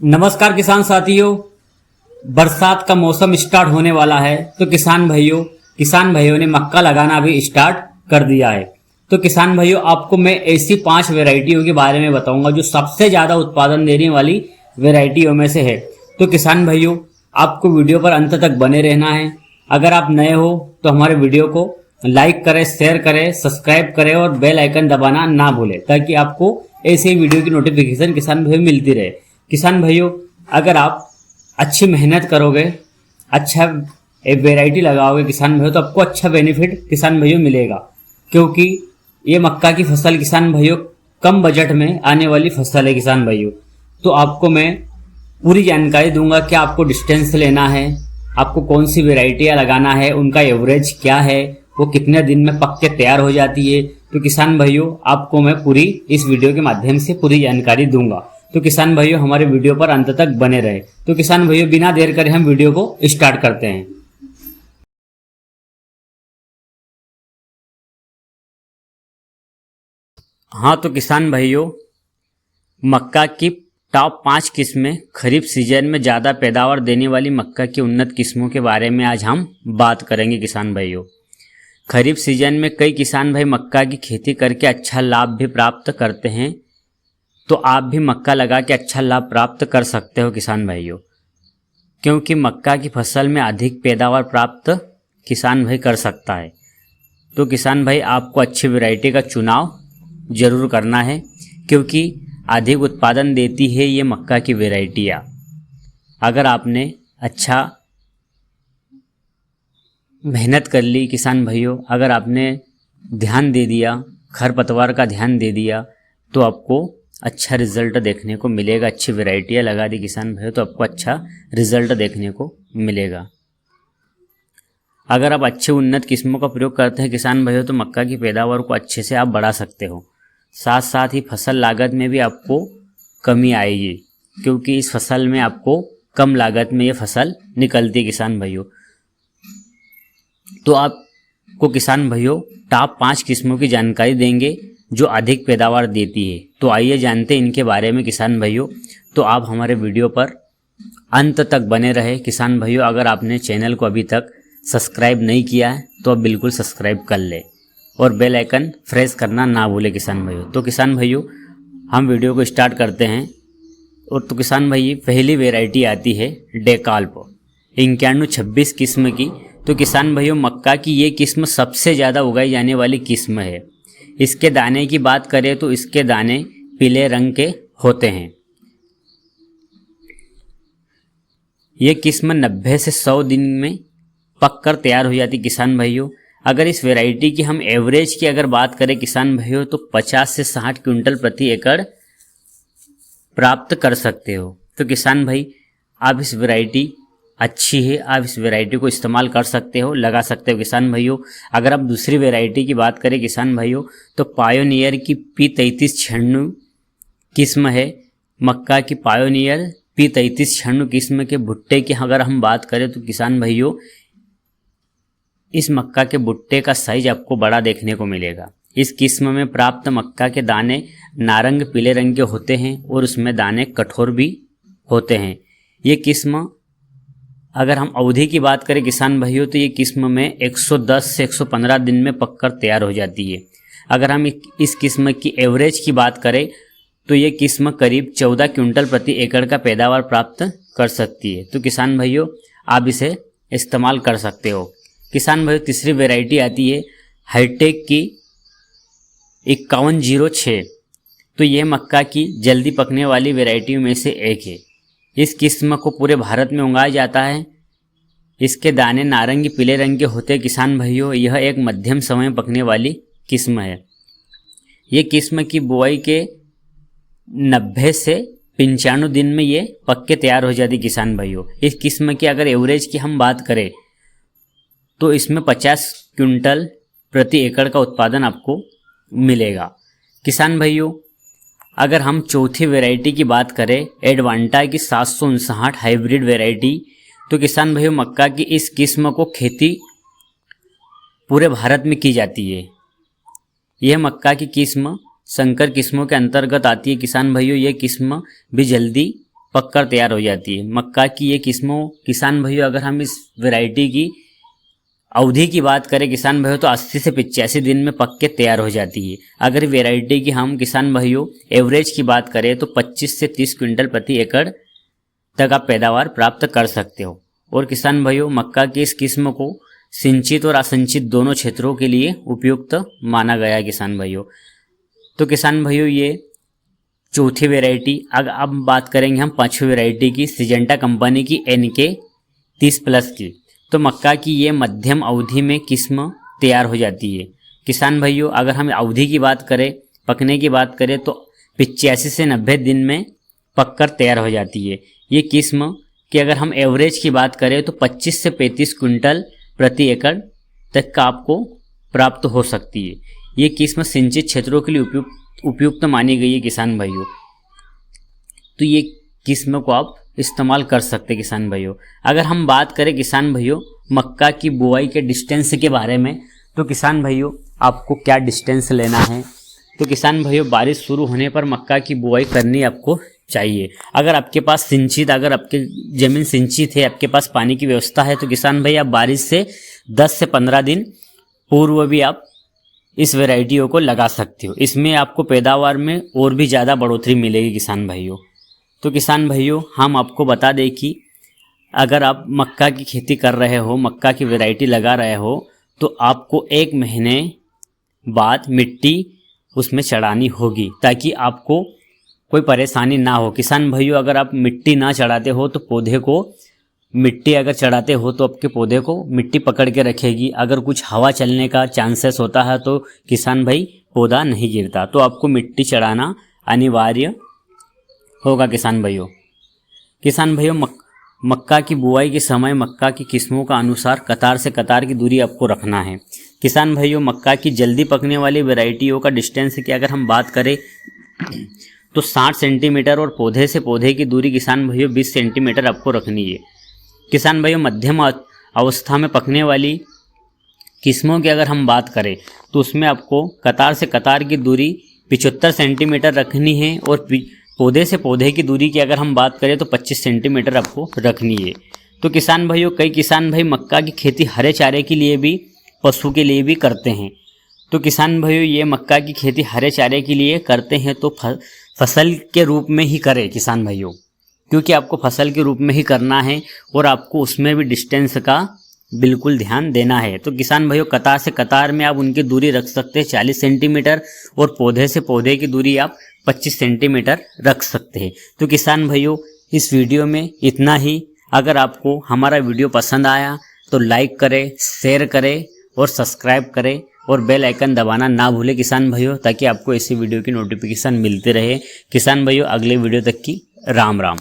नमस्कार किसान साथियों, बरसात का मौसम स्टार्ट होने वाला है तो किसान भाइयों ने मक्का लगाना भी स्टार्ट कर दिया है। तो किसान भाइयों, आपको मैं ऐसी 5 वैरायटियों के बारे में बताऊंगा जो सबसे ज़्यादा उत्पादन देने वाली वैरायटियों में से है। तो किसान भाइयों, आपको वीडियो पर अंत तक बने रहना है। अगर आप नए हो तो हमारे वीडियो को लाइक करें, शेयर करें, सब्सक्राइब करें और बेल आइकन दबाना ना भूलें ताकि आपको ऐसे ही वीडियो की नोटिफिकेशन किसान भाइयों मिलती रहे। किसान भाइयों, अगर आप अच्छी मेहनत करोगे, अच्छा एक वैरायटी लगाओगे किसान भाइयों, तो आपको अच्छा बेनिफिट किसान भाइयों मिलेगा, क्योंकि ये मक्का की फसल किसान भाइयों कम बजट में आने वाली फसल है। किसान भाइयों, तो आपको मैं पूरी जानकारी दूंगा कि आपको डिस्टेंस लेना है, आपको कौन सी वैरायटियाँ लगाना है, उनका एवरेज क्या है, वो कितने दिन में पक के तैयार हो जाती है। तो किसान भाइयों, आपको मैं पूरी इस वीडियो के माध्यम से पूरी जानकारी दूंगा। तो किसान भाइयों, हमारे वीडियो पर अंत तक बने रहे। तो किसान भाइयों, बिना देर करे हम वीडियो को स्टार्ट करते हैं। हाँ, तो किसान भाइयों, मक्का की टॉप 5 किस्में खरीफ सीजन में ज़्यादा पैदावार देने वाली मक्का की उन्नत किस्मों के बारे में आज हम बात करेंगे। किसान भाइयों, खरीफ सीजन में कई किसान भाई मक्का की खेती करके अच्छा लाभ भी प्राप्त करते हैं, तो आप भी मक्का लगा के अच्छा लाभ प्राप्त कर सकते हो किसान भाइयों, क्योंकि मक्का की फसल में अधिक पैदावार प्राप्त किसान भाई कर सकता है। तो किसान भाई, आपको अच्छी वैरायटी का चुनाव जरूर करना है, क्योंकि अधिक उत्पादन देती है ये मक्का की वैरायटियाँ। अगर आपने अच्छा मेहनत कर ली किसान भाइयों, अगर आपने ध्यान दे दिया, खरपतवार का ध्यान दे दिया, तो आपको अच्छा रिजल्ट देखने को मिलेगा। अच्छी वैरायटियाँ लगा दी किसान भाइयों तो आपको अच्छा रिजल्ट देखने को मिलेगा। अगर आप अच्छे उन्नत किस्मों का प्रयोग करते हैं किसान भाइयों, तो मक्का की पैदावार को अच्छे से आप बढ़ा सकते हो। साथ साथ ही फसल लागत में भी आपको कमी आएगी, क्योंकि इस फसल में आपको कम लागत में ये फसल निकलती है किसान भाइयों। तो आपको किसान भाइयों टॉप 5 किस्मों की जानकारी देंगे जो अधिक पैदावार देती है। तो आइए जानते हैं इनके बारे में किसान भाइयों। तो आप हमारे वीडियो पर अंत तक बने रहे किसान भाइयों। अगर आपने चैनल को अभी तक सब्सक्राइब नहीं किया है तो आप बिल्कुल सब्सक्राइब कर ले और बेल आइकन प्रेस करना ना भूले किसान भाइयों। तो किसान भाइयों, हम वीडियो को स्टार्ट करते हैं। और तो किसान भाई, पहली वैरायटी आती है डेकाल्प 9126 किस्म की। तो किसान भाइयों, मक्का की ये किस्म सबसे ज़्यादा उगाई जाने वाली किस्म है। इसके दाने की बात करें तो इसके दाने पीले रंग के होते हैं। ये किस्म 90 से 100 दिन में पककर तैयार हो जाती किसान भाइयों। अगर इस वैरायटी की हम एवरेज की अगर बात करें किसान भाइयों, तो 50 से 60 क्विंटल प्रति एकड़ प्राप्त कर सकते हो। तो किसान भाई, आप इस वैरायटी अच्छी है, आप इस वैरायटी को इस्तेमाल कर सकते हो, लगा सकते हो किसान भाइयों। अगर आप दूसरी वैरायटी की बात करें किसान भाइयों, तो पायोनियर की P3396 किस्म है। मक्का की पायोनियर P3396 किस्म के भुट्टे की अगर हम बात करें तो किसान भाइयों, इस मक्का के भुट्टे का साइज आपको बड़ा देखने को मिलेगा। इस किस्म में प्राप्त मक्का के दाने नारंग पीले रंग के होते हैं और उसमें दाने कठोर भी होते हैं। ये किस्म अगर हम अवधि की बात करें किसान भाइयों, तो ये किस्म में 110 से 115 दिन में पककर तैयार हो जाती है। अगर हम इस किस्म की एवरेज की बात करें तो ये किस्म करीब 14 क्विंटल प्रति एकड़ का पैदावार प्राप्त कर सकती है। तो किसान भाइयों, आप इसे इस्तेमाल कर सकते हो। किसान भाइयों, तीसरी वैरायटी आती है हाईटेक की 5106। तो ये मक्का की जल्दी पकने वाली वैरायटियों में से एक है। इस किस्म को पूरे भारत में उगाया जाता है। इसके दाने नारंगी पीले रंग के होते हैं किसान भाइयों। यह एक मध्यम समय में पकने वाली किस्म है। ये किस्म की बुआई के 90 से 95 दिन में ये पक के तैयार हो जाती किसान भाइयों। इस किस्म की अगर एवरेज की हम बात करें तो इसमें 50 क्विंटल प्रति एकड़ का उत्पादन आपको मिलेगा। किसान भाइयों, अगर हम चौथी वैरायटी की बात करें एडवांटा की 759 हाइब्रिड वैरायटी, तो किसान भाइयों, मक्का की इस किस्म को खेती पूरे भारत में की जाती है। यह मक्का की किस्म संकर किस्मों के अंतर्गत आती है किसान भाइयों। यह किस्म भी जल्दी पककर तैयार हो जाती है। मक्का की ये किस्मों किसान भाइयों अगर हम इस वैरायटी की अवधि की बात करें किसान भाइयों तो 80 से 85 दिन में पक के तैयार हो जाती है। अगर वैरायटी की हम किसान भाइयों एवरेज की बात करें तो 25 से 30 क्विंटल प्रति एकड़ तक आप पैदावार प्राप्त कर सकते हो। और किसान भाइयों मक्का की इस किस्म को सिंचित और असिंचित दोनों क्षेत्रों के लिए उपयुक्त माना गया है किसान भाइयों। तो किसान भाइयों ये चौथी वैरायटी। अब बात करेंगे हम पांचवी वैरायटी की, सिजेंटा कंपनी की NK 30+ की। तो मक्का की ये मध्यम अवधि में किस्म तैयार हो जाती है। किसान भाइयों अगर हम अवधि की बात करें, पकने की बात करें तो 85 से 90 दिन में पककर तैयार हो जाती है। ये किस्म की अगर हम एवरेज की बात करें तो 25 से 35 क्विंटल प्रति एकड़ तक का आपको प्राप्त हो सकती है। ये किस्म सिंचित क्षेत्रों के लिए उपयुक्त मानी गई है किसान भाइयों। तो ये किस्म को आप इस्तेमाल कर सकते हैं किसान भाइयों। अगर हम बात करें किसान भाइयों मक्का की बुआई के डिस्टेंस के बारे में, तो किसान भाइयों आपको क्या डिस्टेंस लेना है। तो किसान भाइयों बारिश शुरू होने पर मक्का की बुआई करनी आपको चाहिए। अगर आपके पास अगर आपकी ज़मीन सिंचित है, आपके पास पानी की व्यवस्था है, तो किसान भाई आप बारिश से 10 से 15 दिन पूर्व भी आप इस वैरायटियों को लगा सकते हो। इसमें आपको पैदावार में और भी ज़्यादा बढ़ोतरी मिलेगी किसान भाइयों। तो किसान भाइयों हम आपको बता दें कि अगर आप मक्का की खेती कर रहे हो, मक्का की वैरायटी लगा रहे हो, तो आपको 1 महीने बाद मिट्टी उसमें चढ़ानी होगी ताकि आपको कोई परेशानी ना हो। किसान भाइयों अगर आप मिट्टी ना चढ़ाते हो तो पौधे को मिट्टी अगर चढ़ाते हो तो आपके पौधे को मिट्टी पकड़ के रखेगी। अगर कुछ हवा चलने का चांसेस होता है तो किसान भाई पौधा नहीं गिरता। तो आपको मिट्टी चढ़ाना अनिवार्य होगा किसान भाइयों। किसान भाइयों मक्का की बुआई के समय मक्का की किस्मों का अनुसार कतार से कतार की दूरी आपको रखना है। किसान भाइयों मक्का की जल्दी पकने वाली वैरायटियों का डिस्टेंस की अगर हम बात करें तो 60 सेंटीमीटर और पौधे से पौधे की दूरी किसान भाइयों 20 सेंटीमीटर आपको रखनी है। किसान भाइयों मध्यम अवस्था में पकने वाली किस्मों की अगर हम बात करें तो उसमें आपको कतार से कतार की दूरी 75 सेंटीमीटर रखनी है और पौधे से पौधे की दूरी की अगर हम बात करें तो 25 सेंटीमीटर आपको रखनी है। तो किसान भाइयों कई किसान भाई मक्का की खेती हरे चारे के लिए भी पशु के लिए भी करते हैं। तो किसान भाइयों ये मक्का की खेती हरे चारे के लिए करते हैं तो फसल के रूप में ही करें किसान भाइयों, क्योंकि आपको फसल के रूप में ही करना है और आपको उसमें भी डिस्टेंस का बिल्कुल ध्यान देना है। तो किसान भाइयों कतार से कतार में आप उनकी दूरी रख सकते हैं 40 सेंटीमीटर और पौधे से पौधे की दूरी आप 25 सेंटीमीटर रख सकते हैं। तो किसान भाइयों इस वीडियो में इतना ही। अगर आपको हमारा वीडियो पसंद आया तो लाइक करें, शेयर करें और सब्सक्राइब करें और बेल आइकन दबाना ना भूलें किसान भाइयों, ताकि आपको ऐसी वीडियो की नोटिफिकेशन मिलती रहे। किसान भाइयों अगले वीडियो तक की राम राम।